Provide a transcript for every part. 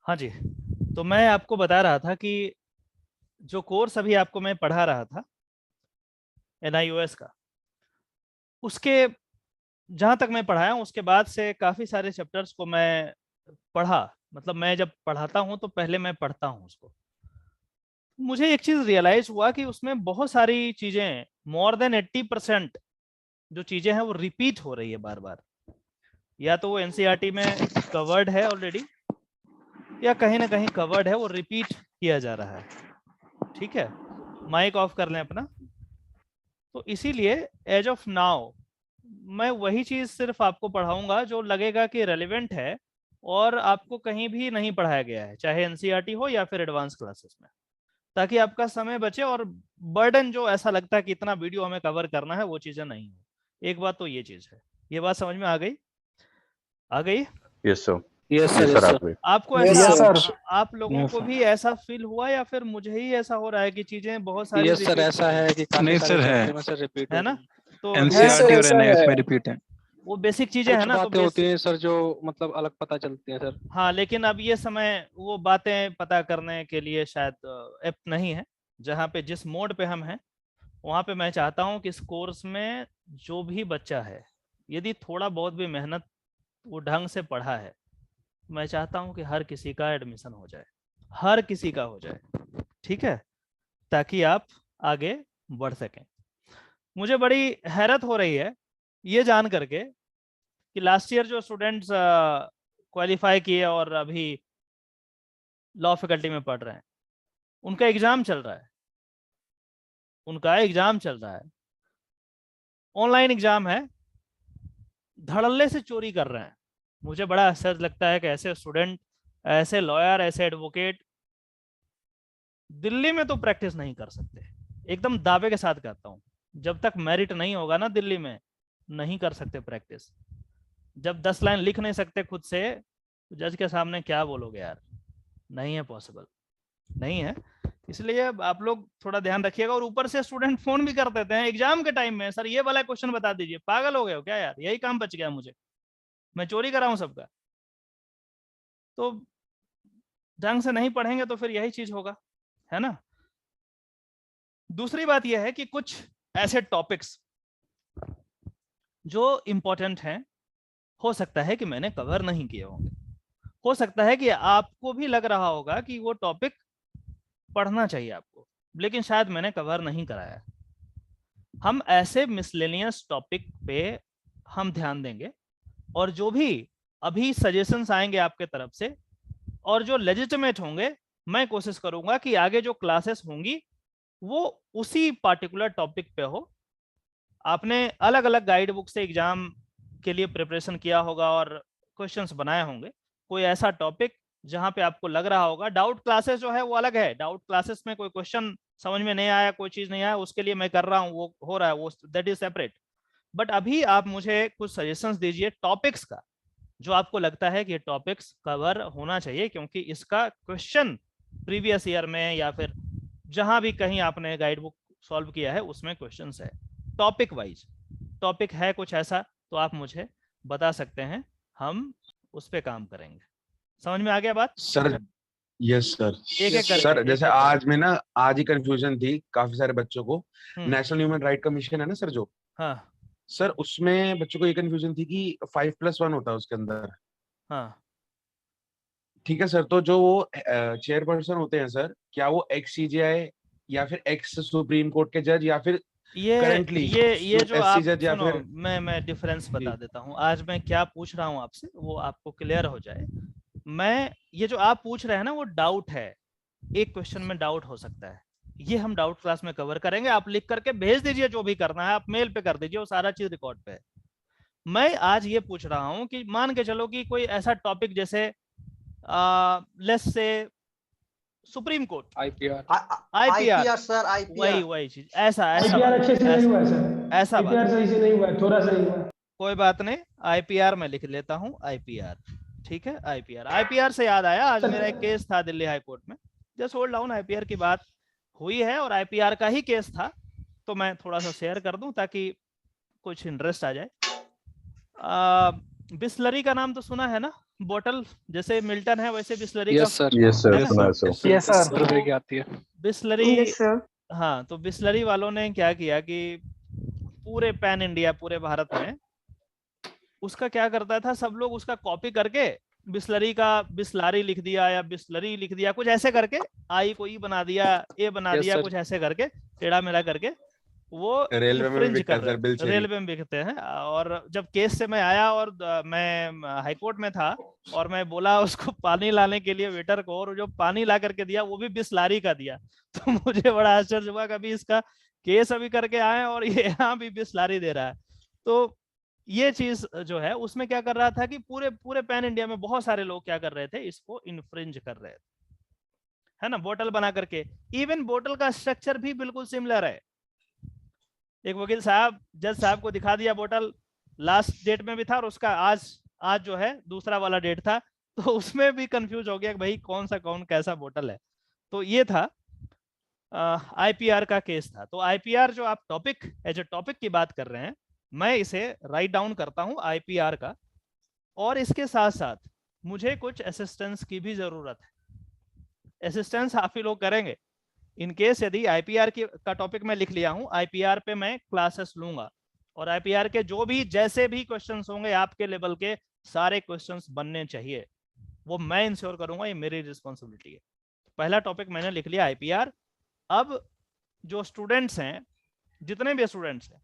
हाँ जी, तो मैं आपको बता रहा था कि जो कोर्स अभी आपको मैं पढ़ा रहा था NIOS का, उसके जहाँ तक मैं पढ़ाया हूँ उसके बाद से काफ़ी सारे चैप्टर्स को मैं पढ़ा। मतलब मैं जब पढ़ाता हूँ तो पहले मैं पढ़ता हूँ उसको। मुझे एक चीज़ रियलाइज़ हुआ कि उसमें बहुत सारी चीज़ें, मोर देन 80% जो चीज़ें हैं वो रिपीट हो रही है बार बार। या तो वो NCERT में कवर्ड है ऑलरेडी, या कहीं ना कहीं कवर्ड है, वो रिपीट किया जा रहा है। ठीक है, माइक ऑफ कर लें अपना। तो इसीलिए एज ऑफ नाउ मैं वही चीज़ सिर्फ आपको पढ़ाऊंगा जो लगेगा कि रेलिवेंट है और आपको कहीं भी नहीं पढ़ाया गया है, चाहे NCERT हो या फिर एडवांस क्लासेस में, ताकि आपका समय बचे और बर्डन जो ऐसा लगता है कि इतना वीडियो हमें कवर करना है, वो चीज़ें नहीं हो। एक बात तो ये चीज़ है। ये बात समझ में आ गई? आ गई? Yes sir, yes yes sir, sir, yes आप सर। आपको यस ऐसा सर। आप लोगों को भी ऐसा फील हुआ या फिर मुझे ही ऐसा हो रहा है कि चीजें बहुत सारी यस सर, रिपीट हो ऐसा रही है कि काफी नहीं सारे सर, है। चैप्टर में सर रिपीट हो है रही ना? है। तो है NCERT सर, और ऐसा NIOS है। में रिपीट है। वो बेसिक चीजें है कुछ ना, तो बातें होती हैं सर जो मतलब अलग पता चलती हैं सर। हाँ, लेकिन अब ये समय वो बातें पता करने के लिए शायद एप्ट नहीं है। जहाँ पे जिस मोड पे हम हैं वहाँ पे मैं चाहता हूँ कि इस कोर्स में जो भी बच्चा है, यदि थोड़ा बहुत भी मेहनत वो ढंग से पढ़ा है, मैं चाहता हूँ कि हर किसी का एडमिशन हो जाए, हर किसी का हो जाए। ठीक है, ताकि आप आगे बढ़ सकें। मुझे बड़ी हैरत हो रही है ये जान करके कि लास्ट ईयर जो स्टूडेंट्स क्वालिफाई किए और अभी लॉ फैकल्टी में पढ़ रहे हैं, उनका एग्जाम चल रहा है, उनका एग्जाम चल रहा है, ऑनलाइन एग्जाम है, धड़ल्ले से चोरी कर रहे हैं। मुझे बड़ा आश्चर्य लगता है कि ऐसे स्टूडेंट, ऐसे लॉयर, ऐसे एडवोकेट दिल्ली में तो प्रैक्टिस नहीं कर सकते। एकदम दावे के साथ कहता हूँ, जब तक मेरिट नहीं होगा ना दिल्ली में, नहीं कर सकते प्रैक्टिस। जब 10 लाइन लिख नहीं सकते खुद से, तो जज के सामने क्या बोलोगे यार? नहीं है पॉसिबल, नहीं है। इसलिए आप लोग थोड़ा ध्यान रखिएगा। और ऊपर से स्टूडेंट फोन भी कर देते हैं एग्जाम के टाइम में, सर ये वाला क्वेश्चन बता दीजिए। पागल हो गए हो क्या यार? यही काम बच गया मुझे, मैं चोरी कराऊं सबका? तो ढंग से नहीं पढ़ेंगे तो फिर यही चीज होगा, है ना? दूसरी बात यह है कि कुछ ऐसे टॉपिक्स जो इंपॉर्टेंट हैं, हो सकता है कि मैंने कवर नहीं किए होंगे, हो सकता है कि आपको भी लग रहा होगा कि वो टॉपिक पढ़ना चाहिए आपको, लेकिन शायद मैंने कवर नहीं कराया। हम ऐसे मिसलेनियस टॉपिक पे हम ध्यान देंगे, और जो भी अभी सजेशंस आएंगे आपके तरफ से और जो लेजिटिमेट होंगे, मैं कोशिश करूंगा कि आगे जो क्लासेस होंगी वो उसी पार्टिकुलर टॉपिक पे हो। आपने अलग अलग गाइड बुक से एग्जाम के लिए प्रिपरेशन किया होगा और क्वेश्चंस बनाए होंगे। कोई ऐसा टॉपिक जहां पे आपको लग रहा होगा, डाउट क्लासेस जो है वो अलग है, डाउट क्लासेस में कोई क्वेश्चन समझ में नहीं आया, कोई चीज नहीं आया, उसके लिए मैं कर रहा हूँ, वो हो रहा है, वो दैट इज सेपरेट। बट अभी आप मुझे कुछ सजेशंस दीजिए टॉपिक्स का, जो आपको लगता है कि ये टॉपिक्स कवर होना चाहिए, क्योंकि इसका क्वेश्चन प्रीवियस ईयर में या फिर जहां भी कहीं आपने गाइड बुक सॉल्व किया है उसमें क्वेश्चंस है। टॉपिक वाइज टॉपिक है कुछ ऐसा तो आप मुझे बता सकते हैं, हम उस पर काम करेंगे। समझ में आ गया बात? सर। Yes sir. एक एक करके, सर एक जैसे एक आज करके। में ना, आज ही कंफ्यूजन थी काफी सारे बच्चों को। हम्म। नेशनल ह्यूमन राइट कमीशन है ना सर जो, हाँ सर उसमें बच्चों को ये कंफ्यूजन थी कि 5+1 होता है उसके अंदर। हाँ। ठीक है सर, तो जो वो चेयरपर्सन होते हैं सर, क्या वो एक्स CJI या फिर एक्स सुप्रीम कोर्ट के जज या फिर करेंटली ये जो SC आप जज या सुनो, फिर? मैं डिफरेंस जी बता देता हूँ। आज मैं क्या पूछ रहा हूँ आपसे वो आपको क्लियर हो जाए। मैं ये जो आप पूछ रहे हैं ना, वो डाउट है, एक क्वेश्चन में डाउट हो सकता है, ये हम डाउट क्लास में कवर करेंगे। आप लिख करके भेज दीजिए, जो भी करना है आप मेल पे कर दीजिए, वो सारा चीज रिकॉर्ड पे है। मैं आज ये पूछ रहा हूँ कि मान के चलो कि कोई ऐसा टॉपिक जैसे let's say supreme court, IPR, IPR sir, IPR. वही चीज, ऐसा ऐसा आईपीआर बात, अच्छे से नहीं हुआ है सर, ऐसा बात, आईपीआर सही से नहीं हुआ है, थोड़ा सा ही हुआ है। कोई बात नहीं। आईपीआर में लिख लेता हूँ, आईपीआर। ठीक है, आईपीआर। आईपीआर से याद आया, आज मेरा एक केस था दिल्ली हाई कोर्ट में। जस्ट होल्ड डाउन, आईपीआर की बात हुई है और आईपीआर का ही केस था, तो मैं थोड़ा सा शेयर कर दूं ताकि कुछ इंटरेस्ट आ जाए। बिस्लरी का नाम तो सुना है ना? बोतल जैसे मिल्टन है वैसे बिस्लरी का यस सर, यस सर, है ना? सुना है सर। Yes sir. रुपए की आती है। Bisleri, yes sir. हाँ, तो बिस्लरी वालों ने क्या किया कि पूरे पैन इंडिया, पूरे भारत में उसका क्या करता था, सब लोग उसका कॉपी करके बिस्लरी का बिस्लारी लिख दिया या बिस्लरी लिख दिया, कुछ ऐसे करके आई को ई बना दिया, ए बना Yes, दिया, sir. कुछ ऐसे करके टेढ़ा मेढ़ा करके वो रेलवे में भी infringe बिकता कर है रहे सर, बिल हैं, रेलवे में बिकते हैं। और जब केस से मैं आया और मैं हाईकोर्ट में था और मैं बोला उसको पानी लाने के लिए वेटर को, और जो पानी ला करके दिया वो भी बिस्लारी का दिया। तो मुझे बड़ा आश्चर्य हुआ, कभी इसका केस अभी करके आए और ये यहाँ भी बिस्लारी दे रहा है। तो ये चीज जो है उसमें क्या कर रहा था कि पूरे पूरे पैन इंडिया में बहुत सारे लोग क्या कर रहे थे, इसको इन्फ्रिंज कर रहे थे, है ना, बोतल बना करके। इवन बोतल का स्ट्रक्चर भी बिल्कुल सिमिलर है। एक वकील साहब जज साहब को दिखा दिया बोतल, लास्ट डेट में भी था और उसका आज जो है दूसरा वाला डेट था, तो उसमें भी कंफ्यूज हो गया कि भाई कौन सा कौन कैसा बोतल है। तो ये था आईपीआर का केस था। तो आईपीआर जो आप टॉपिक एज ए टॉपिक की बात कर रहे हैं, मैं इसे राइट डाउन करता हूं आईपीआर का, और इसके साथ साथ मुझे कुछ असिस्टेंस की भी जरूरत है। असिस्टेंस आप ही लोग करेंगे इन केस यदि आईपीआर का टॉपिक मैं लिख लिया हूं, आईपीआर पे मैं क्लासेस लूंगा और आईपीआर के जो भी जैसे भी क्वेश्चंस होंगे आपके लेवल के सारे क्वेश्चंस बनने चाहिए, वो मैं इंश्योर करूंगा, ये मेरी रिस्पॉन्सिबिलिटी है। पहला टॉपिक मैंने लिख लिया आईपीआर। अब जो स्टूडेंट्स हैं, जितने भी स्टूडेंट्स हैं,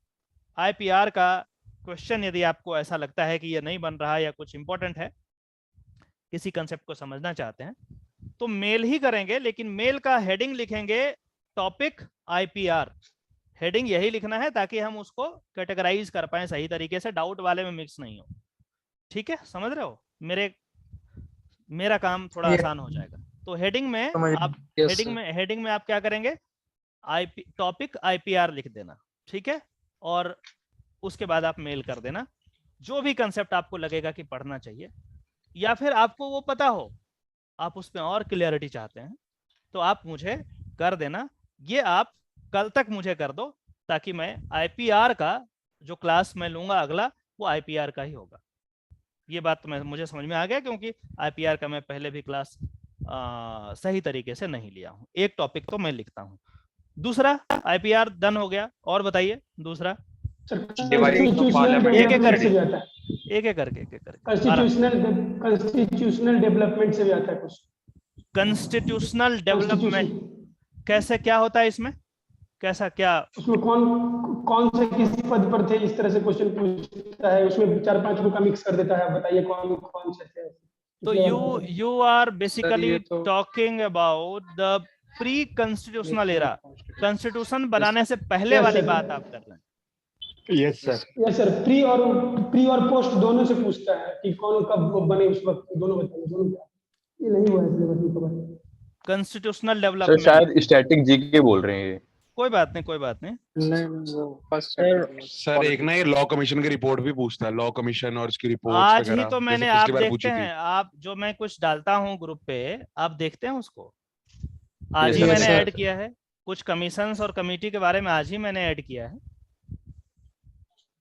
आईपीआर का क्वेश्चन यदि आपको ऐसा लगता है कि ये नहीं बन रहा या कुछ इंपॉर्टेंट है, किसी कंसेप्ट को समझना चाहते हैं, तो मेल ही करेंगे, लेकिन मेल का हेडिंग लिखेंगे टॉपिक आईपीआर। हेडिंग यही लिखना है ताकि हम उसको कैटेगराइज कर पाए सही तरीके से, डाउट वाले में मिक्स नहीं हो। ठीक है, समझ रहे हो? मेरा काम थोड़ा आसान हो जाएगा। तो हेडिंग में आप हेडिंग में आप क्या करेंगे, टॉपिक आईपीआर लिख देना, ठीक है, और उसके बाद आप मेल कर देना जो भी कंसेप्ट आपको लगेगा कि पढ़ना चाहिए, या फिर आपको वो पता हो, आप उसमें और क्लियरिटी चाहते हैं तो आप मुझे कर देना। ये आप कल तक मुझे कर दो ताकि मैं आईपीआर का जो क्लास मैं लूंगा अगला, वो आईपीआर का ही होगा। ये बात तो मुझे समझ में आ गया, क्योंकि आईपीआर का मैं पहले भी क्लास सही तरीके से नहीं लिया हूं। एक टॉपिक तो मैं लिखता हूं। दूसरा आईपीआर डन हो गया, और बताइए दूसरा। एक एक करके कॉन्स्टिट्यूशनल डेवलपमेंट से भी आता है कुछ। कंस्टिट्यूशनल डेवलपमेंट कैसे, क्या होता है इसमें, कैसा क्या, उसमें कौन से किस पद पर थे, इस तरह से क्वेश्चन पूछता है, उसमें 4-5 रुपए का मिक्स कर देता है। बताइए कौन से थे। तो you are basically talking about the pre constitutional era, constitution बनाने से पहले वाली बात आप कर रहे हैं। यस सर, प्री और पोस्ट दोनों से पूछता है कि कौन कब बने उस वक्त, दोनों बताइए, दोनों क्या। ये नहीं हुआ है सिलेबस में कवर। कॉन्स्टिट्यूशनल डेवलपमेंट शायद स्टैटिक जीके बोल रहे हैं। कोई बात नहीं। सर एक ना ये लॉ कमीशन की रिपोर्ट भी पूछता है, लॉ कमीशन और उसकी रिपोर्ट आज ही तो मैंने, आप देखते हैं, आप जो मैं कुछ डालता हूं ग्रुप पे, आप देखते हैं उसको, आज ही मैंने ऐड किया है। कुछ कमीशंस और कमेटी के बारे में आज ही मैंने ऐड किया है।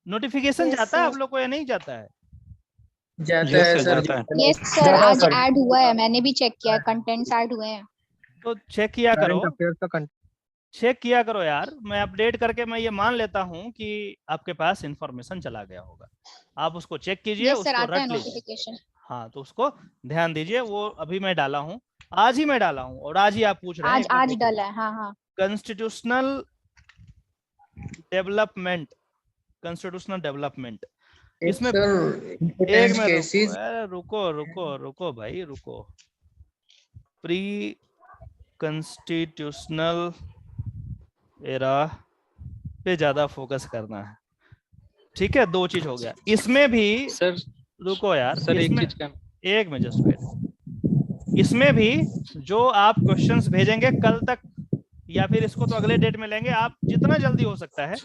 नोटिफिकेशन जाता है आप लोग को या नहीं जाता है? जाता है सर। यस सर, आज ऐड हुआ है, मैंने भी चेक किया, कंटेंट्स ऐड हुए हैं। तो चेक किया करो यार। मैं अपडेट करके मैं ये मान लेता हूँ कि आपके पास इंफॉर्मेशन चला गया होगा। आप उसको चेक कीजिए, उसको रट लीजिए। हाँ, तो उसको ध्यान दीजिए। वो अभी मैं डाला हूँ, आज ही मैं डाला हूँ, और आज ही आप पूछ रहे हैं। आज डाला है। हाँ। कॉन्स्टिट्यूशनल डेवलपमेंट इसमें एक में रुको भाई, प्री कॉन्स्टिट्यूशनल एरा पे ज्यादा फोकस करना है, ठीक है। दो चीज हो गया इसमें भी सर। रुको यार सर, एक में जस्ट वेट। इसमें भी जो आप क्वेश्चंस भेजेंगे कल तक, या फिर इसको तो अगले डेट में लेंगे, आप जितना जल्दी हो सकता है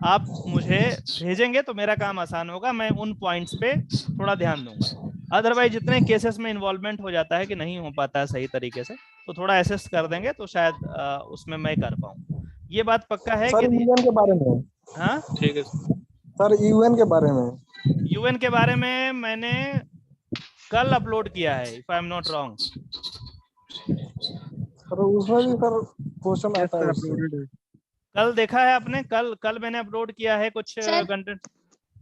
आप मुझे भेजेंगे तो मेरा काम आसान होगा। मैं उन पॉइंट्स पे थोड़ा ध्यान दूंगा। अदरवाइज जितने केसेस में इन्वॉल्वमेंट हो जाता है कि नहीं हो पाता है सही तरीके से, तो थोड़ा असिस्ट कर देंगे तो शायद उसमें मैं कर पाऊँ। ये बात पक्का है सर, कि यूएन के बारे में। हाँ ठीक है सर, यूएन के बारे में मैंने कल अपलोड किया है, if I am not wrong. Sir उसमें भी सर क्वेश्चन आता है उससे। कल देखा है आपने? कल मैंने अपलोड किया है कुछ सर, कंटेंट।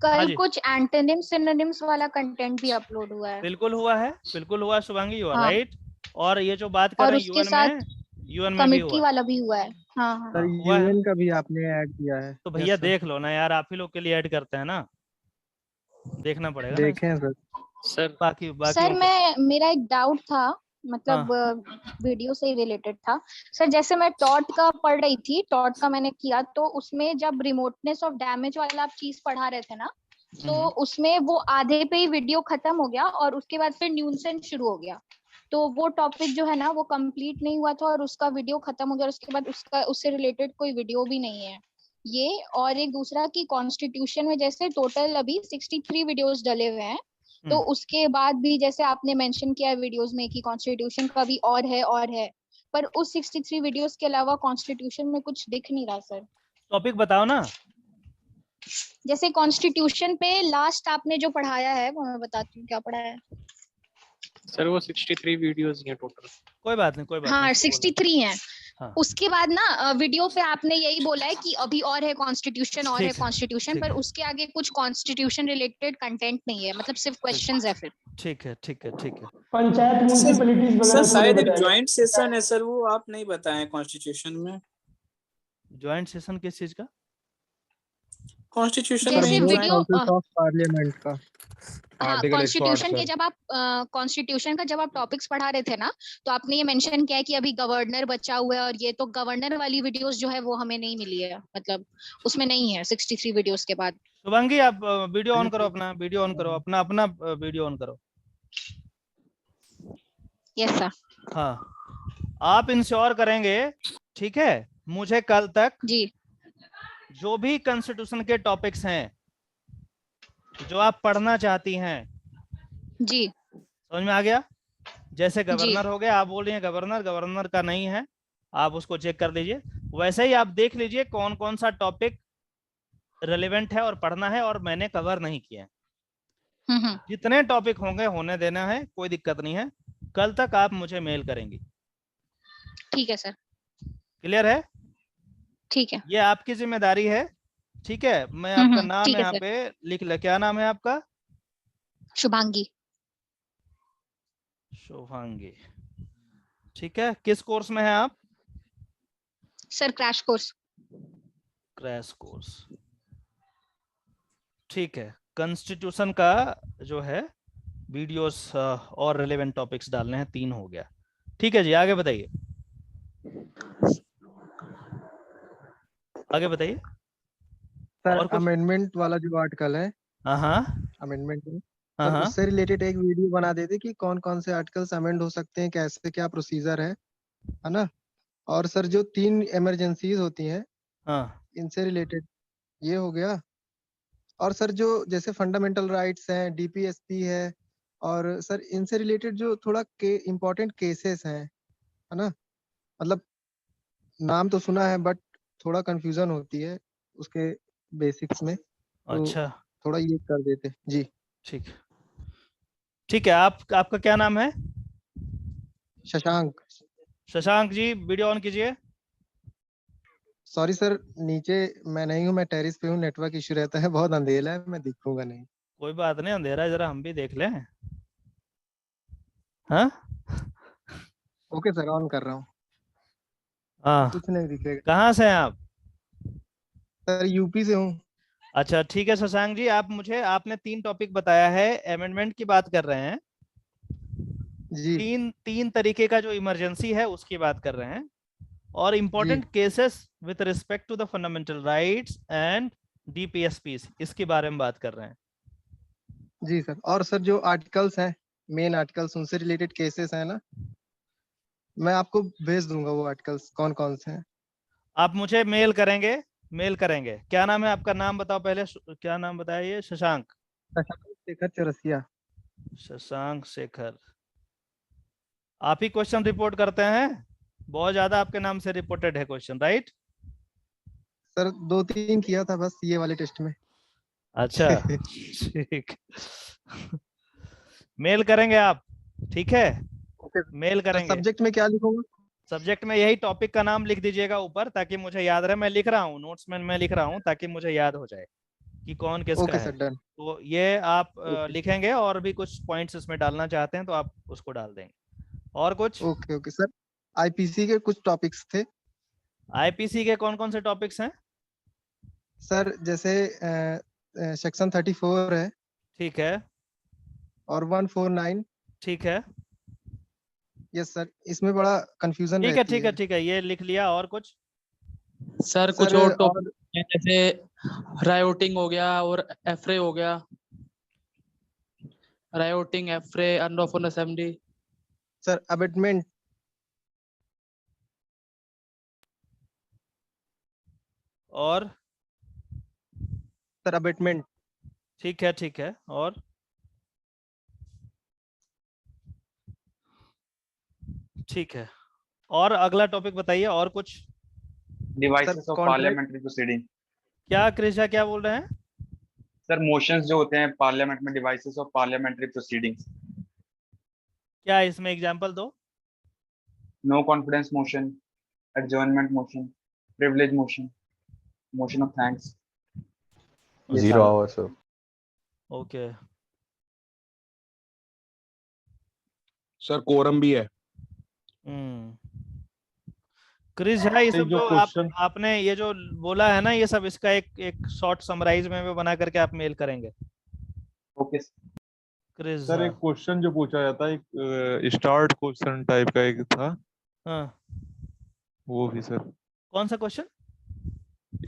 कल कुछ एंटोनिम्स सिनोनिम्स वाला कंटेंट भी अपलोड हुआ है। बिल्कुल हुआ है, बिल्कुल हुआ शुभांगी, हुआ हाँ। राइट। और ये जो बात कर और रहे हैं उसके यूएन साथ में, यूएन में भी कमिटी हुआ वाला भी हुआ है। हाँ हाँ। सर हुआ है। यूएन का भी आपने ऐड किया है। तो भैया देख लो ना यार, आप ही लोग के लिए ऐड करते हैं ना, देखना पड़ेगा ना। देखें सर। सर बाकी सर मेरा एक डाउट था, मतलब हाँ। वीडियो से ही रिलेटेड था। सर जैसे मैं टॉट का पढ़ रही थी, टॉट का मैंने किया, तो उसमें जब रिमोटनेस ऑफ डैमेज वाला आप चीज पढ़ा रहे थे ना, तो उसमें वो आधे पे ही वीडियो खत्म हो गया और उसके बाद फिर न्यूसेंस शुरू हो गया। तो वो टॉपिक जो है ना वो कंप्लीट नहीं हुआ था और उसका वीडियो खत्म हो गया और उसके बाद उससे रिलेटेड कोई वीडियो भी नहीं है ये। और एक दूसरा कि कॉन्स्टिट्यूशन में जैसे टोटल अभी 63 वीडियोस डले हुए हैं, तो उसके बाद भी जैसे आपने मेंशन किया है वीडियोस में कि कॉन्स्टिट्यूशन का भी और है, पर उस 63 वीडियोस के अलावा कॉन्स्टिट्यूशन में कुछ दिख नहीं रहा सर। टॉपिक बताओ ना। जैसे कॉन्स्टिट्यूशन पे लास्ट आपने जो पढ़ाया है वो मैं बताती हूँ क्या पढ़ाया है। सर वो 63 वीडियोस हैं टोटल। कोई बात नहीं, कोई बात हाँ नहीं। 63 हैं। हाँ। उसके बाद ना वीडियो पे आपने यही बोला है कि अभी और है कॉन्स्टिट्यूशन, और है कॉन्स्टिट्यूशन, पर उसके आगे कुछ कॉन्स्टिट्यूशन रिलेटेड कंटेंट नहीं है, मतलब सिर्फ क्वेश्चंस है फिर। ठीक है, ठीक है, ठीक है। पंचायत म्युनिसिपैलिटीज वगैरह सर शायद एक ज्वाइंट सेशन है सर, वो आप नहीं बताएं कॉन्स्टिट्यूशन में। ज्वाइंट सेशन किस चीज का? कॉन्स्टिट्यूशन जैसे में वीडियो पार्लियामेंट का। हाँ, कॉन्स्टिट्यूशन के जब आप कॉन्स्टिट्यूशन का जब आप टॉपिक्स पढ़ा रहे थे ना, तो आपने ये मेंशन किया है कि अभी गवर्नर बचा हुआ है और ये, तो गवर्नर वाली वीडियोस जो है वो हमें नहीं मिली है, मतलब उसमें नहीं है 63 वीडियोस के बाद। शुभांगी आप वीडियो ऑन करो, अपना वीडियो ऑन करो, अपना अपना वीडियो ऑन करो। Yes sir. हाँ, आप इंश्योर करेंगे, ठीक है, मुझे कल तक जी जो भी कॉन्स्टिट्यूशन के टॉपिक्स हैं जो आप पढ़ना चाहती हैं, जी समझ में आ गया? जैसे गवर्नर हो गया, आप बोल रही हैं गवर्नर का नहीं है, आप उसको चेक कर लीजिए। वैसे ही आप देख लीजिए कौन कौन सा टॉपिक रिलेवेंट है और पढ़ना है और मैंने कवर नहीं किया। जितने टॉपिक होंगे होने देना है, कोई दिक्कत नहीं है। कल तक आप मुझे मेल करेंगी। ठीक है सर। क्लियर है? ठीक है, ये आपकी जिम्मेदारी है, ठीक है। मैं आपका नाम ठीक है यहाँ सर। पे लिख ले। क्या नाम है आपका? शुभांगी। शुभांगी, ठीक है। किस कोर्स में है आप? Sir crash course. Crash course, ठीक है। कॉन्स्टिट्यूशन का जो है वीडियोस और रिलेवेंट टॉपिक्स डालने हैं, 3 हो गया। ठीक है जी, आगे बताइए, आगे बताइए। सर अमेंडमेंट वाला जो आर्टिकल है, अमेंडमेंट सर उससे रिलेटेड एक वीडियो बना देते कि कौन कौन से आर्टिकल्स अमेंड हो सकते हैं, कैसे क्या प्रोसीजर है ना। और सर जो 3 इमरजेंसीज होती हैं, इनसे रिलेटेड ये हो गया। और सर जो जैसे फंडामेंटल राइट्स हैं, डीपीएसपी है, और सर इनसे रिलेटेड जो थोड़ा इम्पोर्टेंट केसेस हैं, है ना, मतलब नाम तो सुना है बट थोड़ा कंफ्यूजन होती है उसके बेसिक्स में, तो अच्छा, थोड़ा ये कर देते जी। ठीक, ठीक है। आपका क्या नाम है? शशांक। शशांक जी, वीडियो ऑन कीजिए। सॉरी सर, नीचे मैं नहीं हूँ, मैं टेरिस पे हूँ, नेटवर्क इशू रहता है, बहुत अंधेरा है, मैं दिखूंगा नहीं। कोई बात नहीं, अंधेरा जरा हम भी देख लें। हाँ ओके सर, ऑन कर रहा हूँ। हाँ, कुछ नहीं दिखेगा। कहाँ से हैं आप? सर यूपी से हूँ। अच्छा, ठीक है शशांक जी, आपने 3 टॉपिक बताया है, अमेंडमेंट की बात कर रहे हैं जी। 3 तरीके का जो इमरजेंसी है उसकी बात कर रहे हैं, और important cases with respect to the fundamental rights and DPSP, इसके बारे में बात कर रहे हैं। जी सर। और सर जो आर्टिकल्स हैं, मेन आर्टिकल्स, उनसे रिलेटेड केसेस हैं ना, मैं आपको भेज दूंगा वो आर्टिकल्स कौन कौन से हैं। आप मुझे मेल करेंगे, मेल करेंगे। क्या नाम है आपका? नाम बताओ पहले, क्या नाम बताइए? शशांक। शशांक शेखर चौरसिया। शशांक शेखर। आप ही क्वेश्चन रिपोर्ट करते हैं? बहुत ज्यादा आपके नाम से रिपोर्टेड है क्वेश्चन, राइट? सर 2-3 किया था बस ये वाले टेस्ट में। अच्छा ठीक, मेल करेंगे आप, ठीक है? ओके। मेल करेंगे। सब्जेक्ट में क्या लिखूंगा? सब्जेक्ट में यही टॉपिक का नाम लिख दीजिएगा ऊपर, ताकि मुझे याद रहे। मैं लिख रहा हूँ नोट्स में, मैं लिख रहा हूँ ताकि मुझे याद हो जाए कि कौन किसका ओके है। Sir, done. तो ये आप लिखेंगे, और भी कुछ पॉइंट्स इसमें डालना चाहते हैं तो आप उसको डाल देंगे। और कुछ? ओके ओके सर, आईपीसी के कुछ टॉपिक्स थे। आईपीसी के कौन कौन से टॉपिक्स हैं? सर जैसे सेक्शन 34 है। ठीक है। और 149। ठीक है। यस सर, इसमें बड़ा कंफ्यूजन ठीक है, रहती ठीक है, ठीक है, ये लिख लिया। और कुछ? सर कुछ और टॉपिक जैसे रायोटिंग हो गया और एफरे हो गया। Rioting, affray, unlawful assembly. Sir abetment. और? Sir abetment. ठीक है, ठीक है। और? ठीक है। और अगला टॉपिक बताइए। और कुछ? Devices of parliamentary proceeding. क्या क्रिशा, क्या बोल रहे हैं? सर मोशंस जो होते हैं पार्लियामेंट में, डिवाइसेस ऑफ पार्लियामेंट्री प्रोसीडिंग्स। क्या इसमें एग्जांपल दो। No confidence motion, adjournment motion, privilege motion, motion of thanks. 0 hours. Okay sir quorum भी है। क्रिस है, ये सब जो आपने ये जो बोला है ना, ये सब इसका एक शॉर्ट समराइज में बना करके आप मेल करेंगे। ओके क्रिस सर, एक क्वेश्चन जो पूछा जाता है, एक स्टार्ट क्वेश्चन टाइप का एक था। हाँ, वो भी सर। कौन सा क्वेश्चन?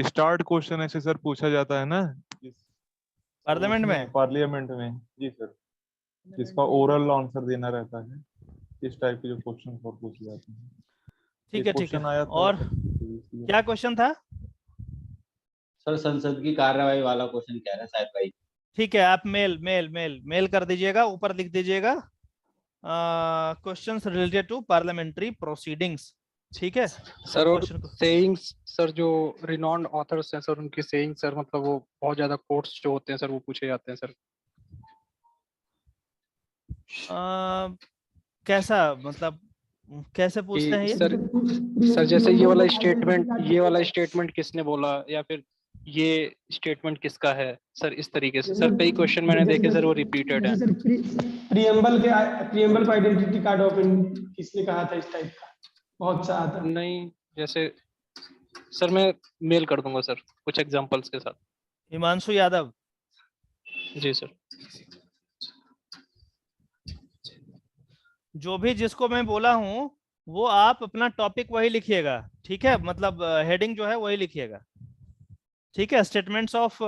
स्टार्ट क्वेश्चन ऐसे सर पूछा जाता है ना पार्लियामेंट में? पार्लियामेंट में जी सर, जिसका ओरल आंसर देना रहता है। इस टाइप के जो क्वेश्चन और पूछे जाते हैं। ठीक है, ठीक है। और क्या क्वेश्चन था? सर संसद की कार्यवाही वाला क्वेश्चन कह रहे हैं शायद भाई। ठीक है, आप मेल कर दीजिएगा। ऊपर लिख दीजिएगा questions related to parliamentary proceedings. ठीक है सर। और सेइंग्स सर, जो रिनॉन्ड ऑथर्स हैं सर, उनकी सेइंग्स सर, मतलब वो बहुत ज्यादा कोट्स जो होते हैं सर, वो पूछे जाते हैं सर। कैसा, मतलब कैसे पूछते हैं ये? सर जैसे ये वाला स्टेटमेंट किसने बोला, या फिर ये स्टेटमेंट किसका है सर, इस तरीके से सर कई क्वेश्चन मैंने देखे सर, वो रिपीटेड है। प्रीएम्बल को आइडेंटिटी कार्ड ऑफ इंडिया किसने कहा था, इस टाइप का बहुत सा आता। नहीं, जैसे सर मैं मेल कर दूंगा सर कुछ एग्जांपल्स के साथ। हिमांशु यादव। जी सर। जो भी जिसको मैं बोला हूं वो आप अपना टॉपिक वही लिखिएगा, ठीक है? मतलब हेडिंग जो है वही लिखिएगा, ठीक है? स्टेटमेंट्स ऑफ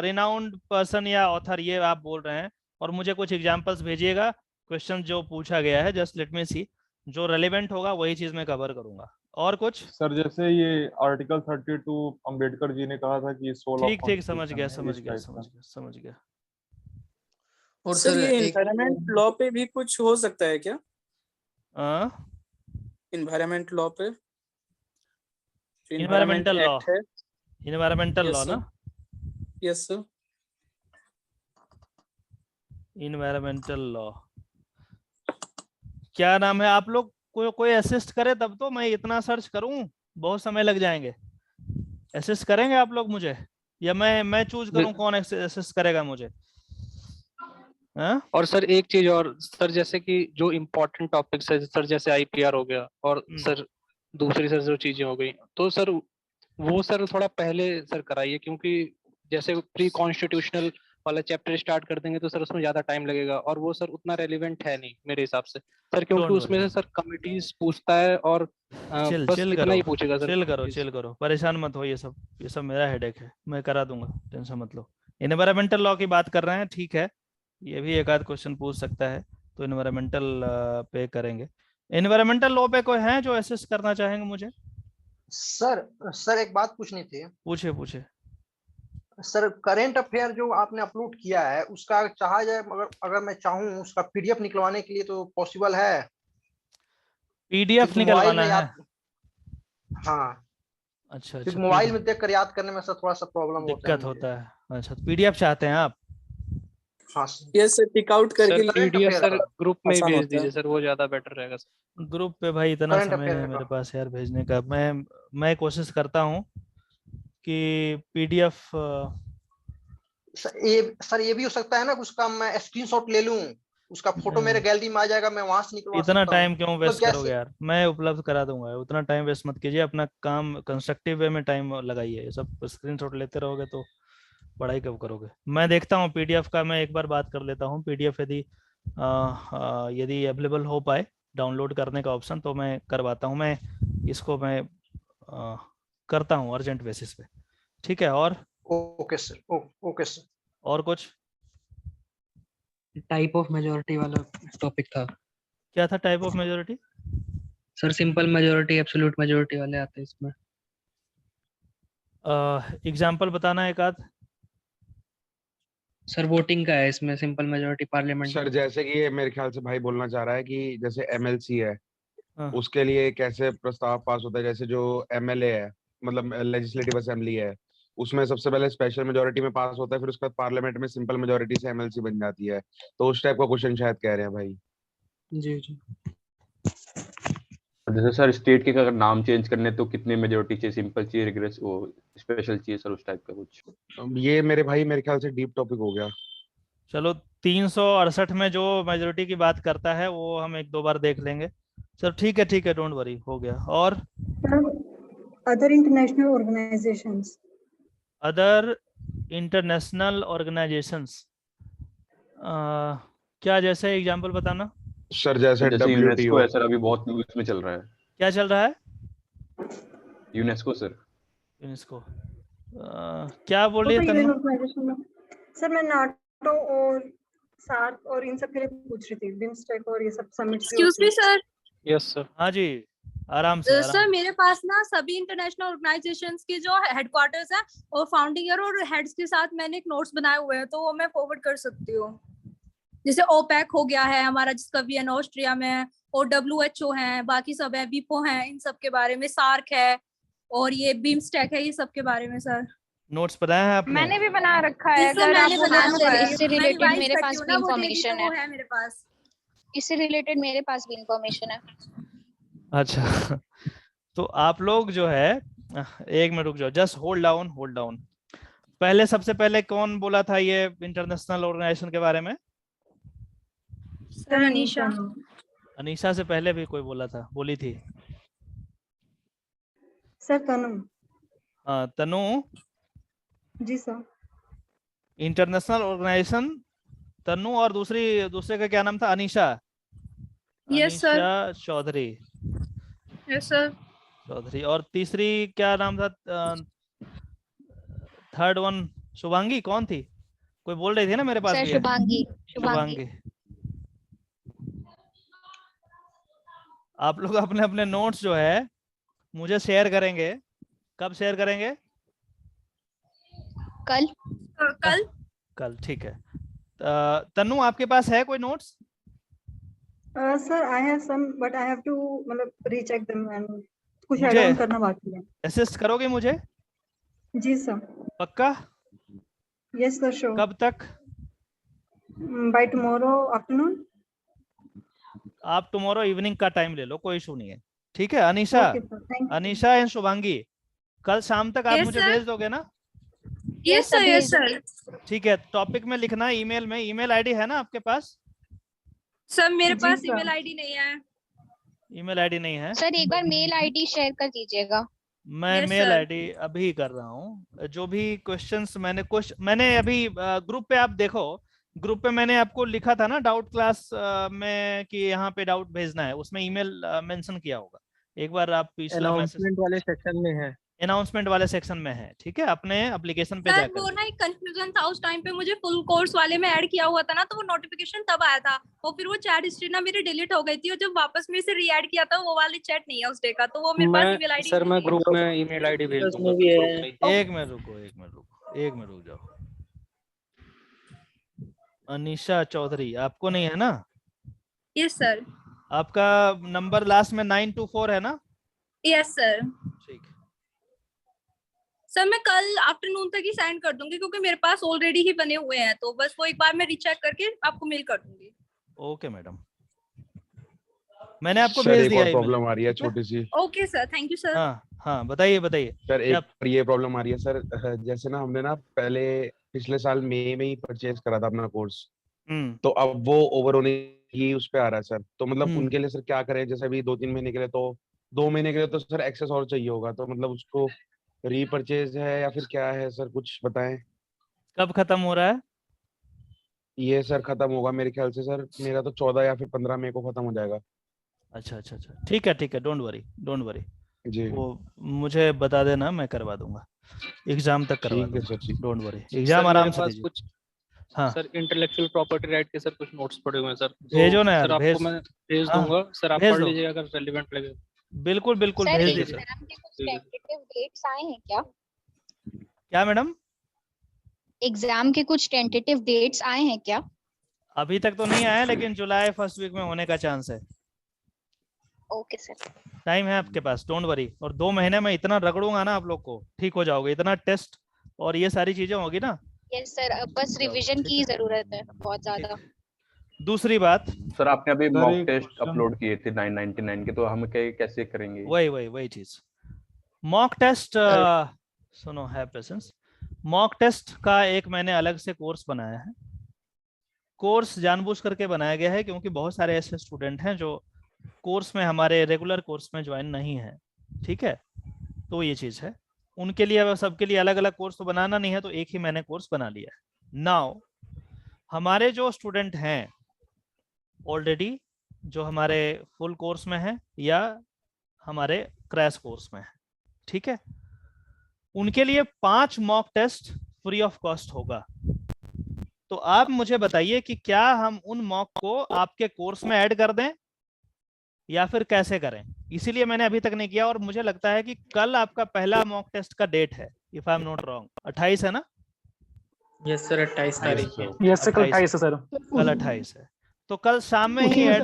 रिनाउंड पर्सन या ऑथर, ये आप बोल रहे हैं। और मुझे कुछ एग्जांपल्स भेजिएगा क्वेश्चन जो पूछा गया है। जस्ट लेट मी सी, जो रेलेवेंट होगा वही चीज मैं कवर करूंगा। और कुछ? सर जैसे ये आर्टिकल 32 अंबेडकर जी ने कहा था कि सोल ऑफ ठीक, समझ गया। और सर ये एनवायरमेंट लॉ पे भी कुछ हो सकता है क्या? एनवायरमेंट लॉ पे, एनवायरमेंटल लॉ है, एनवायरमेंटल लॉ ना? Yes sir. एनवायरमेंटल लॉ क्या नाम है? आप लोग कोई असिस्ट करे तब तो। मैं इतना सर्च करूं, बहुत समय लग जाएंगे। असिस्ट करेंगे आप लोग मुझे, या मैं चूज करूं कौन असिस्ट करेगा मुझे? और सर एक चीज और सर, जैसे कि जो इम्पोर्टेंट टॉपिक्स है सर, जैसे आईपीआर हो गया, और सर दूसरी सर जो चीजें हो गई, तो सर वो सर थोड़ा पहले सर कराइए, क्योंकि जैसे प्री कॉन्स्टिट्यूशनल वाला चैप्टर स्टार्ट कर देंगे तो सर उसमें ज्यादा टाइम लगेगा, और वो सर उतना रेलिवेंट है नहीं मेरे हिसाब से सर, क्योंकि उसमें से सर कमिटीज पूछता है और बस इतना ही पूछेगा सर। चिल करो, परेशान मत हो। ये सब मेरा हेडेक है, मैं करा दूंगा, टेंशन मत लो। एनवायरमेंटल लॉ की बात कर रहे हैं, ठीक है? ये भी एक आध क्वेश्चन पूछ सकता है, तो एनवायरमेंटल पे करेंगे। एनवायरमेंटल लॉ पे कोई है जो असिस्ट करना चाहेंगे मुझे? सर एक बात पूछनी थी। पूछे। सर करंट अफेयर जो आपने अपलोड किया है, उसका चाहा जाए, अगर मैं चाहूँ उसका पीडीएफ निकलवाने के लिए तो पॉसिबल है? पीडीएफ निकलवाना है? हाँ। अच्छा। मोबाइल में देखकर याद करने में सर थोड़ा सा प्रॉब्लम दिक्कत होता है। अच्छा, पीडीएफ चाहते हैं आप? हाँ यस सर, टिक आउट करके पीडीएफ सर ग्रुप में ही आसान भेज होता है। दीजिए सर, वो ज्यादा बेटर रहेगा सर। ग्रुप पे भाई इतना करंट समय अफेयर है मेरे का पास यार भेजने का। मैं कोशिश करता हूँ कि पीडीएफ सर ये भी हो सकता है ना, उसका मैं स्क्रीनशॉट ले लूं, उसका फोटो मेरे गैलरी में आ जाएगा, मैं वहां से निकलवा इतना सकता हूँ। टाइम क्यों मतलब वेस्ट करोगे जैसे यार, मैं उपलब्ध करा दूंगा। उतना टाइम वेस्ट मत कीजिए, अपना काम कंस्ट्रक्टिव वे में टाइम लगाइए। ये सब स्क्रीनशॉट लेते रहोगे तो पढ़ाई कब करोगे। मैं देखता हूँ पीडीएफ का, मैं एक बार बात कर लेता हूँ। पीडीएफ यदि अवेलेबल हो पाए डाउनलोड करने का ऑप्शन तो मैं करवाता हूँ। मैं इसको मैं करता हूँ अर्जेंट बेसिस पे। ठीक है। और ओके सर, ओके सर। और कुछ टाइप ऑफ मेजॉरिटी वाला टॉपिक था। क्या था type of majority? Sir simple majority, absolute majority वाले आते हैं इसमें। एग्जांपल बताना एक आध। सर वोटिंग का है इसमें, सिंपल मेजॉरिटी पार्लियामेंट सर में। जैसे कि ये मेरे ख्याल से भाई बोलना चाह रहा है कि जैसे एमएलसी है, उसके लिए कैसे प्रस्ताव पास होता है। जैसे जो एमएलए है, मतलब लेजिस्लेटिव असेंबली है, उसमें सबसे पहले स्पेशल मेजोरिटी में पास होता है, फिर उसके बाद पार्लियामेंट में सिंपल मेजोरिटी से एमएलसी बन जाती है। तो उस टाइप का क्वेश्चन शायद कह रहे हैं भाई। जी जी। जैसे सर स्टेट के अगर नाम चेंज करने तो कितने मेजोरिटी चाहिए, सिंपल चाहिए, रिग्रेस वो स्पेशल चाहिए सर, उस टाइप का कुछ। ये मेरे भाई मेरे ख्याल से डीप टॉपिक हो गया। चलो 368 में जो मेजोरिटी की बात करता है वो हम एक दो बार देख लेंगे। चलो ठीक है, डोंट वरी, हो गया। और other international organisations. Other international organisations क्या, जैसे एग्जांपल बताना। सर जैसे जैसे WTO यूनेस्को है सर, अभी बहुत न्यूज़ में चल रहा है। क्या चल रहा है? UNESCO sir. यूनेस्को क्या बोल रही है तन्नू? सर मैं नाटो और सार्क और इन सब के लिए पूछ रही थी, बिम्स्टेक और ये सब summits. Excuse me sir. Yes sir. हाँ जी, आराम से सर मेरे पास ना सभी इंटरनेशनल ऑर्गेनाइजेशंस के जो हेडक्वार्टर्स हैं और फाउंडिंग ईयर और हेड्स के साथ मैंने एक नोट्स बनाए हुए हैं, तो वो मैं फॉरवर्ड कर सकती हूँ। जैसे ओपेक हो गया है हमारा, जिसका वीएन ऑस्ट्रिया में है, और WHO है, बाकी सब है, विपो है, इन सब के बारे में, सार्क है, और ये बिम्स्टेक है, ये सब के बारे में सर नोट्स बनाया है आपने? मैंने भी बना रखा है। अगर मैंने बना सर इससे रिलेटेड मेरे मैं पास भी इंफॉर्मेशन वो है मेरे पास। इससे रिलेटेड मेरे पास भी इंफॉर्मेशन है। अच्छा तो आप लोग जो है, एक मिनट रुक जाओ, जस्ट होल्ड डाउन। पहले सबसे पहले कौन बोला था ये इंटरनेशनल ऑर्गेनाइजेशन के बारे में? सर अनीशा। अनीशा से पहले भी कोई बोली थी? सर तनु। हाँ तनु। जी सर। इंटरनेशनल ऑर्गेनाइजेशन तनु, और दूसरे का क्या नाम था? Anisha. Yes sir. Anisha Chaudhary. Yes sir. Chaudhary. और तीसरी क्या नाम था? थर्ड वन शुभांगी कौन थी? कोई बोल रही थी ना मेरे पास भी? शुभांगी। आप लोग अपने अपने नोट्स जो है मुझे शेयर करेंगे। कब शेयर करेंगे? कल ठीक है। तन्नू आपके पास है कोई notes? Sir I have some but I have to मतलब रीचेक देम एंड कुछ ऐड ऑन करना बाकी है। असिस्ट करोगे मुझे? जी सर। पक्का? Yes sir sure. कब तक? By tomorrow afternoon. आप टुमारो इवनिंग का टाइम ले लो, कोई इशू नहीं है। ठीक है अनीशा? अनीशा एंड शुभांगी कल शाम तक आप मुझे भेज दोगे ना? Yes sir. ठीक है, टॉपिक में लिखना है ईमेल में। ईमेल आईडी है ना आपके पास? सर मेरे पास ईमेल आईडी नहीं है। ईमेल आईडी नहीं है? सर एक बार मेल आईडी शेयर कर दीजिएगा। मैं मेल आईडी अभी कर रहा हूँ। जो भी क्वेश्चंस मैंने अभी ग्रुप पे, आप देखो ग्रुप पे मैंने आपको लिखा था ना डाउट क्लास में कि यहाँ पे डाउट भेजना है, उसमें ईमेल मेंशन किया होगा। एक बार आप अनाउंसमेंट वाले सेक्शन में है। अनाउंसमेंट वाले सेक्शन में है, ठीक है, अपने एप्लीकेशन पे जाकर। वो ना एक कंफ्यूजन था उस टाइम पे, मुझे फुल कोर्स वाले में ऐड किया हुआ था ना, तो वो नोटिफिकेशन तब आया था, और फिर वो चैट हिस्ट्री ना मेरी डिलीट हो गई थी, और जब वापस में से री-ऐड किया था वो वाली चैट नहीं है उस डे का, तो वो मेरे पास ईमेल आईडी। सर मैं ग्रुप में ईमेल आईडी भेज दूंगा। एक मिनट रुको जाओ। अनीशा चौधरी आपको नहीं है ना? Yes sir. आपका नंबर लास्ट में 924 है ना? Yes sir. ठीक। सर मैं कल आफ्टरनून तक ही सेंड कर दूंगी क्योंकि मेरे पास ऑलरेडी ही बने हुए हैं, तो बस वो एक बार मैं रीचेक करके आपको मेल कर दूंगी। ओके मैडम, मैंने आपको भेज दिया है। प्रॉब्लम आ रही है छोटी सी। Okay sir, thank you sir. हाँ बताइए बताइए सर। एक ये प्रॉब्लम आ रही है सर, जैसे ना हमने ना पहले पिछले साल मई में ही परचेज करा था अपना कोर्स, तो अब वो ओवर होने की उस पे आ रहा है सर। तो मतलब उनके लिए सर क्या करें, जैसे अभी 2-3 महीने के लिए, तो 2 महीने के लिए तो सर एक्सेस और चाहिए होगा, तो मतलब उसको रीपरचेज है या फिर क्या है सर, कुछ बताएं। कब खत्म हो रहा है ये? सर खत्म होगा मेरे ख्याल से सर, मेरा तो 14 या फिर 15 मई को खत्म हो जाएगा। अच्छा, ठीक है, डोंट वरी जी। वो मुझे बता देना, मैं करवा दूंगा, एग्जाम तक करवा दूंगा, डोंट वरी, एग्जाम आराम से दीजिए। कुछ सर इंटेलेक्चुअल प्रॉपर्टी राइट के सर कुछ नोट्स पड़े हुए हैं सर, भेजो ना यार, सर आपको मैं भेज दूंगा सर, आप पढ़ लीजिएगा अगर रेलेवेंट लगे। बिल्कुल भेज दीजिए। टेंटेटिव डेट्स आए हैं क्या मैडम? एग्जाम के कुछ टेंटेटिव डेट्स आए हैं क्या? अभी तक तो नहीं आया, लेकिन जुलाई फर्स्ट वीक में होने का चांस है। ओके सर, टाइम है आपके पास, डोंट वरी। और 2 महीने में इतना रगड़ूंगा ना आप लोग को, ठीक हो जाओगे। इतना टेस्ट और ये सारी चीजें होगी ना। यस सर, अब बस रिवीजन की जरूरत है बहुत ज्यादा। दूसरी बात सर, आपने अभी मॉक टेस्ट अपलोड किए थे 999 के, तो हम कैसे करेंगे? वही चीज, मॉक टेस्ट। सुनो, है पेशेंस। मॉक टेस्ट का एक मैंने अलग से कोर्स बनाया है। कोर्स जानबूझ करके बनाया गया है क्योंकि बहुत सारे ऐसे स्टूडेंट हैं जो कोर्स में, हमारे रेगुलर कोर्स में ज्वाइन नहीं है, ठीक है। तो ये चीज है उनके लिए, सबके लिए अलग अलग कोर्स तो बनाना नहीं है, तो एक ही मैंने कोर्स बना लिया है। नाउ हमारे जो स्टूडेंट हैं ऑलरेडी, जो हमारे फुल कोर्स में है या हमारे क्रैश कोर्स में है, ठीक है, उनके लिए 5 mock test free of cost होगा। तो आप मुझे बताइए कि क्या हम उन मॉक को आपके कोर्स में ऐड कर दें या फिर कैसे करें। इसीलिए मैंने अभी तक नहीं किया, और मुझे लगता है कि कल आपका पहला मॉक टेस्ट का डेट है, if I am not wrong. 28 है ना? यस सर, 28 तारीख है। यस सर, कल 28 है सर। कल 28 है, तो कल शाम में ही ऐड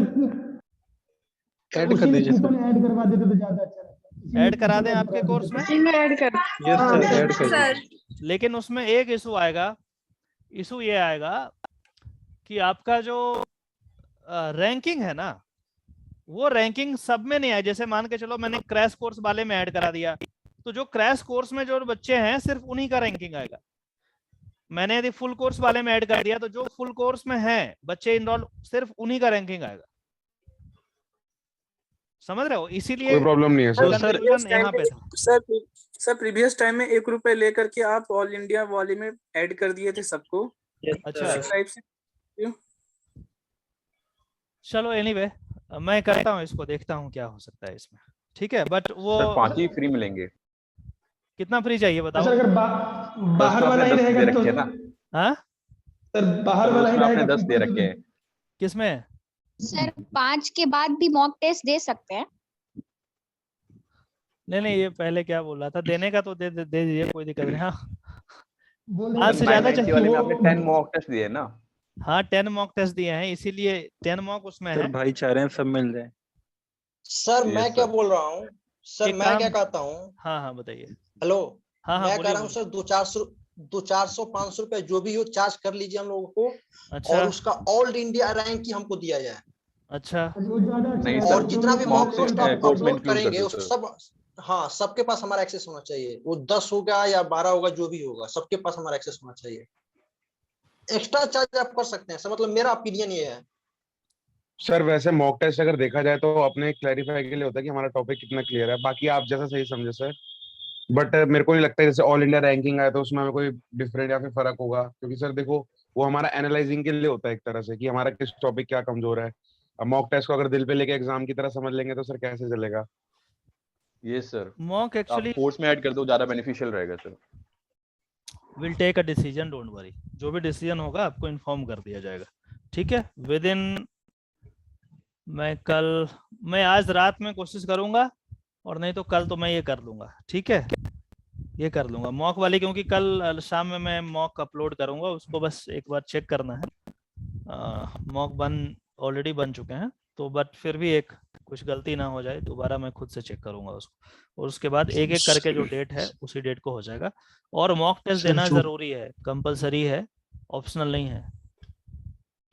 कर दीजिए सर। ऐड करवा देते तो ज्यादा अच्छा रहता। ऐड करा दें आपके कोर्स में। ऐड कर। यस सर, ऐड कर दीजिए। लेकिन उसमें एक इशू आएगा। इशू ये आएगा कि आपका जो रैंकिंग है ना, वो रैंकिंग सब में नहीं आए। जैसे मान के चलो मैंने क्रैश कोर्स वाले में ऐड करा दिया, तो जो क्रैश कोर्स में जो बच्चे हैं सिर्फ उन्हीं का रैंकिंग आएगा। मैंने यदि फुल कोर्स वाले में ऐड कर दिया तो जो फुल कोर्स में है बच्चे इनरोल, सिर्फ उन्हीं का रैंकिंग आएगा। समझ रहे हो? इसीलिए कोई प्रॉब्लम नहीं है सर। सर यहाँ पे था सर प्रीवियस टाइम में 1 रुपए लेकर के आप ऑल इंडिया वाले में ऐड कर दिए थे सबको। अच्छा, टाइप से। चलो एनीवे, मैं करता हूँ इसको, देखता हूँ क्या हो सकता है इसमें, ठीक है। बट वो 5 ही फ्री मिलेंगे। कितना फ्री चाहिए बताओ? सर अगर बाहर वाला ही रहेगा तो ना। हाँ सर, बाहर वाला ही रहेगा। 10 दे रखे हैं। किसमें? सर 5 के बाद भी मॉक टेस्ट दे सकते हैं? नहीं, ये पहले क्या बोल रहा था, देने का तो दे दीजिए, कोई दिक्कत नहीं। हाँ, आज से ज्यादा चाहिए। आपने 10 मॉक टेस्ट दिए ना? हाँ, 10 मॉक टेस्ट दिए हैं, इसीलिए 10 मॉक उसमें है। भाई चाह रहे हैं सब मिल जाए। सर मैं क्या बोल रहा हूँ सर, मैं क्या कहता हूँ। हाँ बताइए। हेलो। हाँ, मैं कह रहा हूँ सर 200-400-500 रुपए जो भी हो चार्ज कर लीजिए हम लोगों को। अच्छा। और उसका ऑल इंडिया रैंक ही हमको दिया जाए। अच्छा। नहीं और सर, जितना भी मॉक टेस्ट आप कोर्स में अपलोड करेंगे उस सब, हाँ सबके पास हमारा एक्सेस होना चाहिए। वो 10 होगा या 12 होगा, जो भी होगा सबके पास हमारा एक्सेस होना चाहिए। एक्स्ट्रा चार्ज आप कर सकते हैं सर, मतलब मेरा ओपिनियन ये है। सर वैसे मॉक टेस्ट अगर देखा जाए तो अपने क्लैरिफाई के लिए होता है कि हमारा टॉपिक कितना क्लियर है। बाकी आप जैसा सही समझे सर, बट मेरे को नहीं लगता है जैसे ऑल इंडिया रैंकिंग आया तो उसमें हमें कोई डिफरेंट या फिर फर्क होगा, क्योंकि सर देखो वो हमारा एनालाइजिंग के लिए होता है एक तरह से कि हमारा किस टॉपिक क्या कमजोर है। अब मॉक टेस्ट को अगर दिल पे लेके एग्जाम की तरह समझ लेंगे तो सर कैसे चलेगा। ये सर मॉक एक्चुअली कोर्स में ऐड कर दो, ज्यादा बेनिफिशियल रहेगा sir. Will take a decision, don't worry. जो भी डिसीजन होगा आपको इन्फॉर्म कर दिया जाएगा, ठीक है। विद इन मैं आज रात में कोशिश करूंगा, और नहीं तो कल तो मैं ये कर लूंगा, ठीक है। ये कर लूंगा मॉक वाली, क्योंकि कल शाम में मैं मॉक अपलोड करूंगा, उसको बस एक बार चेक करना है। मॉक ऑलरेडी बन चुके हैं, तो बट फिर भी एक कुछ गलती ना हो जाए, दोबारा मैं खुद से चेक करूंगा उसको, और उसके बाद एक एक करके जो डेट है उसी डेट को हो जाएगा। और मॉक टेस्ट देना जरूरी है, कंपलसरी है, ऑप्शनल नहीं है।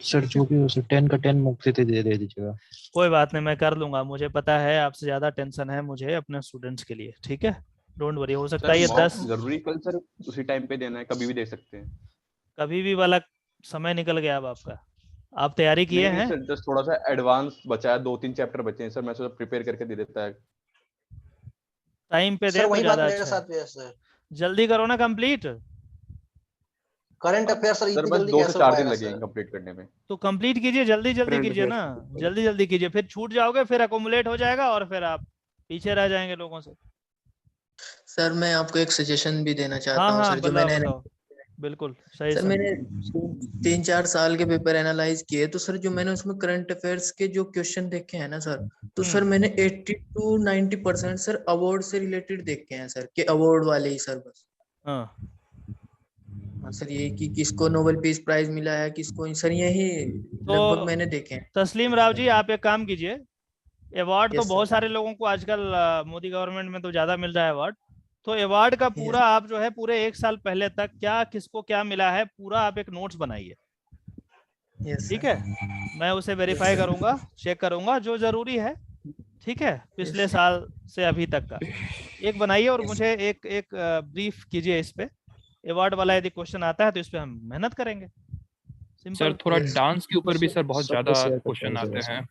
सर जो भी हो सर 10 का 10 मॉक दे दीजिएगा। कोई बात नहीं, मैं कर लूंगा, मुझे पता है आपसे ज्यादा टेंशन है मुझे अपने स्टूडेंट्स के लिए, ठीक है, डोंट वरी। हो सकता है ये 10 जरूरी कल सर उसी टाइम पे देना है, कभी भी दे सकते हैं। कभी भी वाला समय निकल गया अब आपका, आप तैयारी किए हैं? सर जस्ट थोड़ा सा एडवांस बचा है, 2-3 चैप्टर बचे हैं सर, मैं सोचा प्रिपेयर करके दे देता है। टाइम पे दे तो ज्यादा अच्छा है। जल्दी करो ना कंप्लीट। करंट अफेयर सर इतनी बस जल्दी 2 से कैसे 4 हो दिन पाएगा लगेंगे सर? कंप्लीट करने में। तो कंप्लीट कीजिए, जल्दी जल्दी Current कीजिए ना, affairs। जल्दी जल्दी कीजिए, फिर छूट जाओगे, फिर अकोमुलेट हो जाएगा और फिर आप पीछे रह जाएंगे लोगों से। सर मैं आपको एक सजेशन भी देना चाहता हाँ हूँ हाँ सर। जो बताओ मैंने बताओ, बिल्कुल सही सर मैंने 3-4 साल के पेपर एनालाइज किए, तो सर जो मैंने उसमें करंट अफेयर्स के जो क्वेश्चन देखे हैं ना सर, तो सर मैंने 80 to 90% सर अवार्ड से रिलेटेड देखे हैं सर, कि अवार्ड वाले ही सर बस। हाँ हाँ सर, ये कि किसको नोबेल पीस प्राइज मिला है, किसको, सर यही लगभग मैंने देखे हैं। तस्लीम राव जी, आप एक काम कीजिए, अवार्ड तो Yes, बहुत sir. सारे लोगों को आजकल मोदी गवर्नमेंट में तो ज्यादा मिल रहा है अवार्ड, तो अवार्ड का पूरा आप जो है पूरे 1 साल पहले तक क्या किसको क्या मिला है पूरा आप एक नोट्स बनाइए, ठीक है? मैं उसे वेरीफाई करूंगा, चेक करूंगा जो जरूरी है, ठीक है, पिछले साल से अभी तक का एक बनाइए, और मुझे एक ब्रीफ कीजिए इस पे। अवार्ड वाला यदि क्वेश्चन आता है तो इस पे हम मेहनत करेंगे। सर थोड़ा डांस के ऊपर भी सर बहुत ज्यादा क्वेश्चन आते हैं।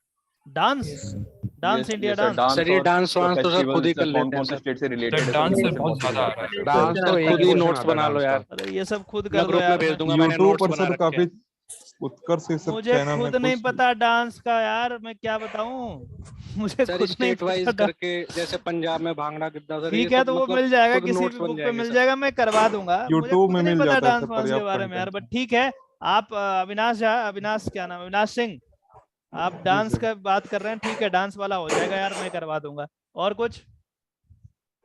डांस इंडिया डांस सर ये डांस वांस तो सर खुद ही कर लेते हैं स्टेट से रिलेटेड सर डांस सर बहुत ज्यादा आ रहा है। डांस तो खुद ही नोट्स बना लो यार। अरे ये सब खुद मैं कर लो ग्रुप में यार, भेज दूंगा, मैंने यूट्यूब नोट्स पर बना सर रखे काफी हैं। उत्कर्ष ये सब मुझे चैनल खुद में नहीं कुछ पता डांस का यार, मैं क्या बताऊं, मुझे सर खुद नहीं स्टेट वाइज पता। करके जैसे पंजाब में भांगड़ा गिद्दा सर, ठीक ये है सब तो वो मतलब मिल जाएगा, खुद किसी भी नोट्स बन बुक पे जाएंगे मिल सर। जाएगा, मैं करवा दूंगा। मुझे यूट्यूब खुद में नहीं मिल पता जाता है डांस सर वांस के पर्याप्त बारे में यार, कंटेंट। बट ठीक है। आप अविनाश क्या नाम है, अविनाश सिंह, आप डांस का बात कर रहे हैं, ठीक है, डांस वाला हो जाएगा यार, मैं करवा दूंगा। और कुछ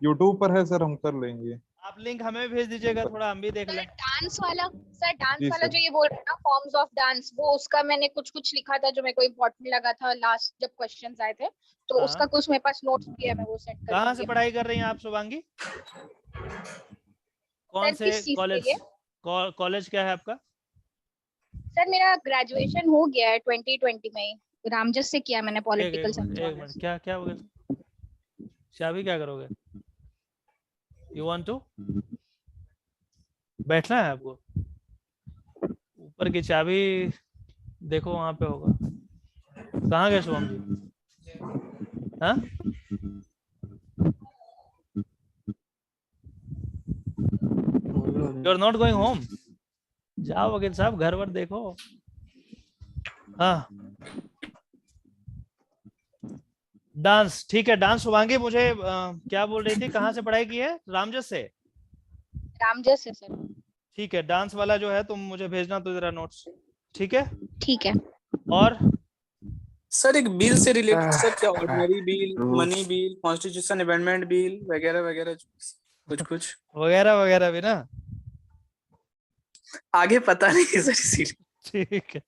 यूट्यूब पर है सर, हम कर लेंगे। आप लिंक हमें भेज दीजिएगा, थोड़ा हम भी देख लें। डांस वाला सर, डांस जी वाला सर। जो ये बोल रहे हैं ना फॉर्म्स ऑफ डांस, वो उसका मैंने कुछ कुछ लिखा था जो मेरे को इम्पोर्टेंट लगा था लास्ट जब क्वेश्चंस आए थे, तो हाँ। उसका कुछ मेरे पास नोट्स भी है, मैं वो सेंड कर कहाँ से दूंगी। पढ़ाई कर रही हैं आप शुभांगी? कौन सर, से किस चीज के कॉलेज? लिए? कॉलेज क्या है आपका? सर मेरा ग्रेजुएशन हो गया है 2020 में ही, रामजस से किया मैंने एक पॉलिटिकल मिनट, एक मिनट, क्या क्या हो गया? चाबी क्या करोगे? यू वांट टू बैठना है आपको? ऊपर की चाबी देखो, वहां पे होगा। कहाँ गए शुभम जी? हाँ, you are not going home? जाओ वकील साहब, घर वर देखो। हाँ, डांस, ठीक है, डांस शुभांगी मुझे क्या बोल रही थी, कहाँ से पढ़ाई की है? रामजस से? रामजस से सर। ठीक है, डांस वाला जो है तुम मुझे भेजना तो जरा नोट्स, ठीक है? ठीक है। और सर एक बिल से रिलेटेड सर, क्या ordinary bill, money bill, constitution amendment bill वगैरह वगैरह कुछ वगैरह वगैरह भी ना, आगे पता नहीं सर, इसीलिए। ठीक है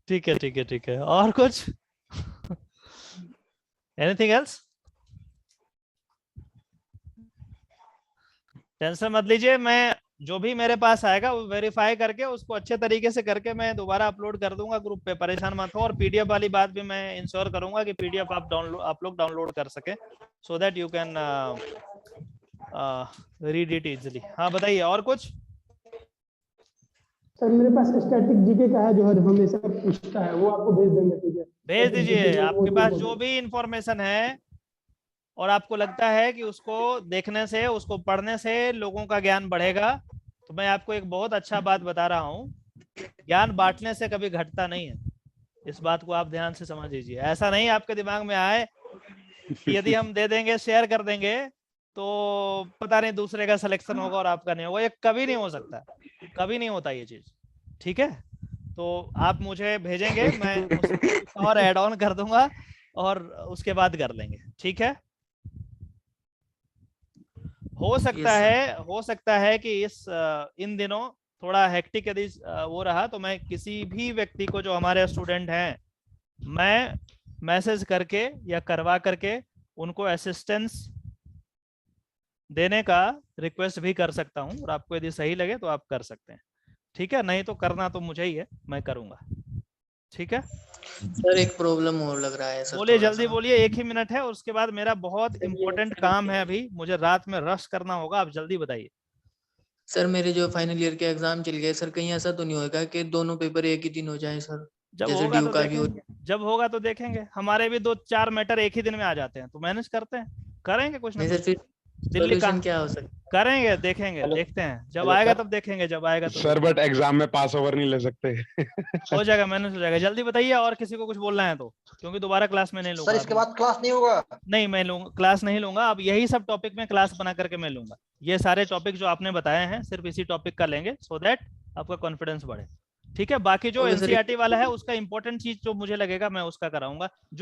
ठीक है ठीक है ठीक है। और कुछ? Anything else? टेंशन मत लीजिए, मैं जो भी मेरे पास आएगा वो वेरीफाई करके उसको अच्छे तरीके से करके मैं दोबारा अपलोड कर दूंगा ग्रुप पे, परेशान मत हो। और पीडीएफ वाली बात भी मैं इंश्योर करूंगा कि पीडीएफ आप लोग डाउनलोड कर सके, so that you can read it easily. हाँ बताइए, और कुछ? सर मेरे पास स्टैटिक जीके का है जो हमेशा पूछता है, वो आपको भेज देंगे, ठीक है? भेज दीजिए, आपके पास जो भी इंफॉर्मेशन है और आपको लगता है कि उसको देखने से, उसको पढ़ने से लोगों का ज्ञान बढ़ेगा, तो मैं आपको एक बहुत अच्छा बात बता रहा हूँ, ज्ञान बांटने से कभी घटता नहीं है। इस बात को आप ध्यान से समझ लीजिए। ऐसा नहीं आपके दिमाग में आए कि यदि हम दे देंगे, शेयर कर देंगे, तो पता नहीं दूसरे का सिलेक्शन होगा और आपका नहीं होगा। ये कभी नहीं हो सकता, कभी नहीं होता ये चीज, ठीक है? तो आप मुझे भेजेंगे, मैं और ऐड ऑन कर दूंगा और उसके बाद कर लेंगे, ठीक है? हो सकता है कि इन दिनों थोड़ा हेक्टिक यदि वो रहा, तो मैं किसी भी व्यक्ति को जो हमारे स्टूडेंट हैं, मैं मैसेज करके या करवा करके उनको असिस्टेंस देने का रिक्वेस्ट भी कर सकता हूं, और आपको यदि सही लगे तो आप कर सकते हैं। ठीक है, नहीं तो करना तो मुझे ही है, मैं करूंगा। ठीक है सर, एक प्रॉब्लम और लग रहा है सर। बोलिए, जल्दी बोलिए, 1 ही मिनट है और उसके बाद मेरा बहुत इंपॉर्टेंट काम है, अभी मुझे रात में रश करना होगा। आप जल्दी बताइए। सर, मेरे जो फाइनल ईयर के एग्जाम चल गए सर, कहीं ऐसा तो नहीं होगा कि दोनों पेपर एक ही दिन हो जाए सर? जब जैसे होगा ड्यू तो का भी हो देखेंगे, जब होगा तो देखेंगे। हमारे भी 2-4 मैटर एक ही दिन में आ जाते हैं, तो मैनेज करते हैं, करेंगे कुछ ना कुछ। दिल्ली का क्या हो सकता करेंगे, देखेंगे, देखते हैं, जब आएगा तब देखेंगे, जब आएगा तो सर बट एग्जाम में पास ओवर नहीं ले सकते। हो जाएगा, मैनेज हो जाएगा। जल्दी बताइए, और किसी को कुछ बोलना है तो, क्योंकि दोबारा क्लास में नहीं लूंगा। सर इसके बाद क्लास नहीं होगा? नहीं, मैं लूंगा क्लास, नहीं लूंगा। अब यही सब टॉपिक में क्लास बना करके मैं लूंगा। ये सारे टॉपिक जो आपने बताए हैं सिर्फ इसी टॉपिक का लेंगे, सो दैट आपका कॉन्फिडेंस बढ़े। ठीक है, बाकी जो एनसीईआरटी वाला है उसका इंपॉर्टेंट चीज जो मुझे लगेगा मैं उसका कराऊंगा। जो